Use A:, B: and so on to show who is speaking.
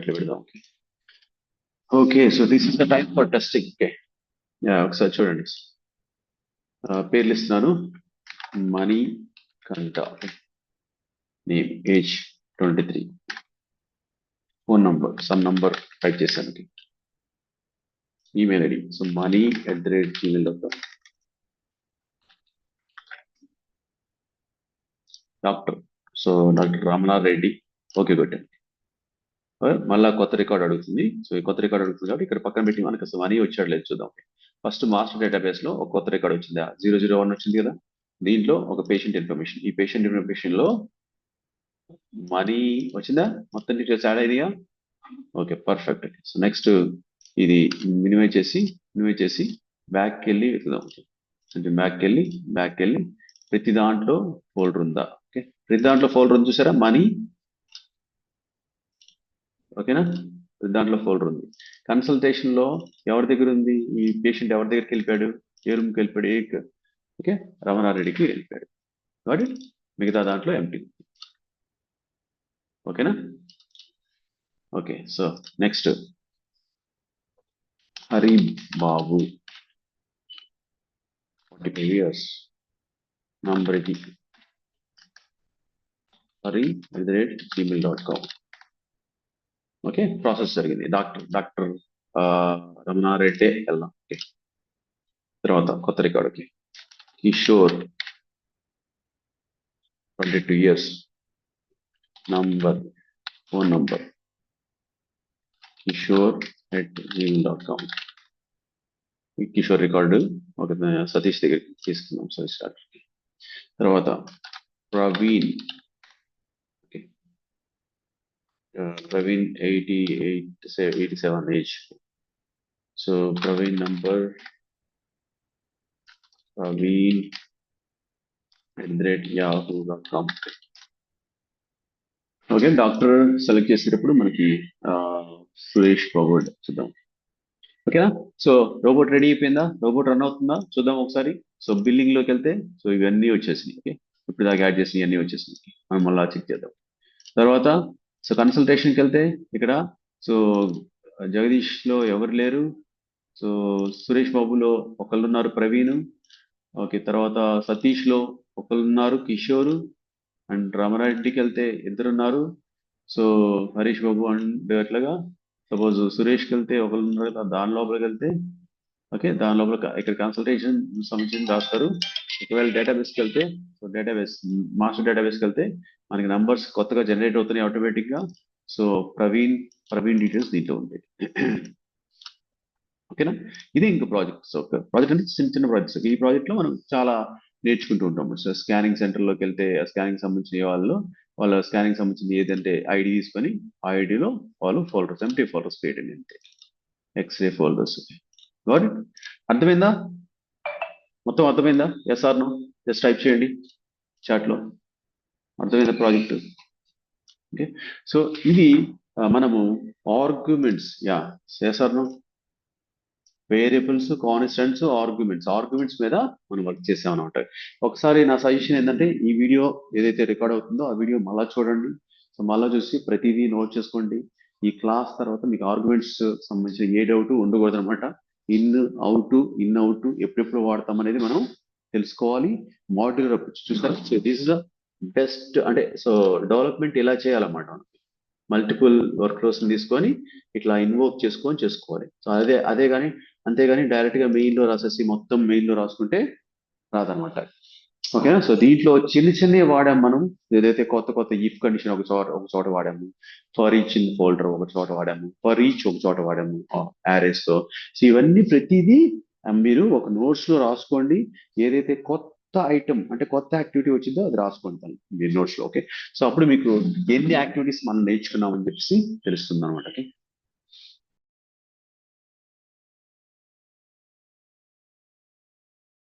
A: ఇట్లా పెడదాం. Okay, so this is the time for testing. Okay, ఒకసారి చూడండి. పేర్లు ఇస్తున్నాను. మనీ కంట, name, age 23, phone number, some number type చేశాను. Email ID, so money@gmail.com. Doctor, so doctor Ramanareddy. Okay, కొట్టండి. మళ్ళా కొత్త రికార్డ్ అడుగుతుంది. సో ఈ కొత్త రికార్డ్ అడుగుతుంది కాబట్టి ఇక్కడ పక్కన పెట్టి మనకి అసలు మనీ వచ్చాడు లేదు చూద్దాం. ఫస్ట్ మాస్టర్ డేటాబేస్ లో ఒక కొత్త రికార్డ్ వచ్చింది, 001 వచ్చింది కదా. దీంట్లో ఒక పేషెంట్ ఇన్ఫర్మేషన్, ఈ పేషెంట్ ఇన్ఫర్మేషన్ లో మనీ వచ్చిందా, మొత్తం డీటెయిల్స్ యాడ్ అయినాయా? Okay, perfect. సో నెక్స్ట్ ఇది మినిమైజ్ చేసి బ్యాక్కి వెళ్ళి వెతుకుదాం. అంటే బ్యాక్కి వెళ్ళి ప్రతి దాంట్లో ఫోల్డర్ ఉందా? ఓకే, ప్రతి దాంట్లో ఫోల్డర్ ఉంది చూసారా, మనీ. ఓకేనా, దాంట్లో ఫోల్డర్ ఉంది. కన్సల్టేషన్ లో ఎవరి దగ్గర ఉంది, ఈ పేషెంట్ ఎవరి దగ్గరికి వెళ్ళిపోయాడు, ఏ రూమ్కి వెళ్ళిపోయాడు? ఓకే, రమణారెడ్డికి వెళ్ళిపోయాడు కాబట్టి మిగతా దాంట్లో ఎంటీ. ఓకేనా. ఓకే, సో నెక్స్ట్ హరి బాబు, 45 years, నంబర్ ఇది hari@gmail.com. ఓకే, ప్రాసెస్ జరిగింది. డాక్టర్ రమణారెడ్డి వెళ్దాం. ఓకే, తర్వాత కొత్త record. Okay, Kishore 22 years, number, phone number కిషోర్@gmail.com. ఈ కిషోర్ రికార్డు ఒక సతీష్ దగ్గరికి తీసుకున్నాం, సతీష్ డాక్టర్. తర్వాత Praveen, Praveen 87 age. So Praveen number praveen@yahoo.com. Okay, doctor select చేసేటప్పుడు మనకి సురేష్ బాబు చూద్దాం. ఓకేనా. సో రోబోట్ రెడీ అయిపోయిందా, రోబోట్ రన్ అవుతుందా చూద్దాం ఒకసారి. సో బిల్లింగ్ లోకి వెళ్తే సో ఇవన్నీ వచ్చేసినాయి. ఓకే, ఇప్పుడు దాకా యాడ్ చేసినవి అన్నీ వచ్చేసినాయి. మనం మళ్ళీ చెక్ చేద్దాం. తర్వాత సో కన్సల్టేషన్కి వెళ్తే ఇక్కడ సో జగదీష్ లో ఎవరు లేరు. సో సురేష్ బాబులో ఒకళ్ళు ఉన్నారు, ప్రవీణ్. ఓకే, తర్వాత సతీష్ లో ఒకళ్ళు ఉన్నారు, కిషోర్. అండ్ రామారెడ్డికి వెళ్తే ఇద్దరున్నారు, సో హరీష్ బాబు అండ్ అట్లాగా. సపోజ్ సురేష్కి వెళ్తే ఒకళ్ళు ఉన్నారు కదా, దాని లోపలికి వెళ్తే ఓకే, దాని లోపల ఇక్కడ కన్సల్టేషన్ సంబంధించి రాస్తారు. ఒకవేళ డేటాబేస్కి వెళ్తే సో డేటాబేస్, మాస్టర్ డేటాబేస్కి వెళ్తే మనకి నంబర్స్ కొత్తగా జనరేట్ అవుతున్నాయి ఆటోమేటిక్ గా. సో ప్రవీణ్ డీటెయిల్స్ దీంట్లో ఉంటాయి. ఓకేనా, ఇది ఇంకా ప్రాజెక్ట్. సో ప్రాజెక్ట్ అంటే చిన్న ప్రాజెక్ట్స్. ఈ ప్రాజెక్ట్ లో మనం చాలా నేర్చుకుంటూ ఉంటాం. సో స్కానింగ్ సెంటర్ లోకి వెళ్తే ఆ స్కానింగ్ సంబంధించిన వాళ్ళ స్కానింగ్ సంబంధించింది ఏదంటే ఐడి తీసుకొని ఆ ఐడిలో వాళ్ళు ఫోల్డర్స్, ఎంటీ ఫోల్డర్స్ క్రియేట్ అయ్యి అంతే, ఎక్స్రే ఫోల్డర్స్. Got it? అర్థమైందా? మొత్తం అర్థమైందా? Yes or no? Just type చేయండి చాట్ లో. అర్థమైందా ప్రాజెక్ట్? ఓకే, సో ఇది మనము arguments, yes or no? Variables, constants, arguments మీద మనం వర్క్ చేసాం అనమాట. ఒకసారి నా సజెషన్ ఏంటంటే ఈ వీడియో ఏదైతే రికార్డ్ అవుతుందో ఆ వీడియో మళ్ళా చూడండి. సో మళ్ళా చూసి ప్రతిదీ నోట్ చేసుకోండి. ఈ క్లాస్ తర్వాత మీకు ఆర్గ్యుమెంట్స్ సంబంధించిన ఏ డౌట్ ఉండకూడదు అనమాట. ఇన్ అవుట్ ఎప్పుడెప్పుడు వాడతాం అనేది మనం తెలుసుకోవాలి. మాడ్యులర్ అప్రోచ్ చూసారా. So this is the best. అంటే సో డెవలప్మెంట్ ఇలా చేయాలన్నమాట. మల్టిపుల్ వర్క్ ఫ్లోస్ తీసుకొని ఇట్లా ఇన్వోక్ చేసుకోవాలి. సో అదే కానీ అంతేగాని డైరెక్ట్ గా మెయిన్ లో రాసేసి మొత్తం మెయిన్ లో రాసుకుంటే రాదనమాట. ఓకేనా. సో దీంట్లో చిన్నవి వాడాము మనం. ఏదైతే కొత్త ఇఫ్ కండిషన్ ఒక చోట వాడాము, ఫర్ ఈచ్ ఇన్ ఫోల్డర్ ఒక చోట వాడాము, ఫర్ ఈచ్ ఒక చోట వాడాము, యారేస్ తో. సో ఇవన్నీ ప్రతిదీ మీరు ఒక నోట్స్ లో రాసుకోండి. ఏదైతే కొత్త ఐటమ్ అంటే కొత్త యాక్టివిటీ వచ్చిందో అది రాసుకోండి మీ నోట్స్ లో. ఓకే, సో అప్పుడు మీకు ఎన్ని యాక్టివిటీస్ మనం నేర్చుకున్నామని చెప్పేసి తెలుస్తుంది అనమాట. ఓకే.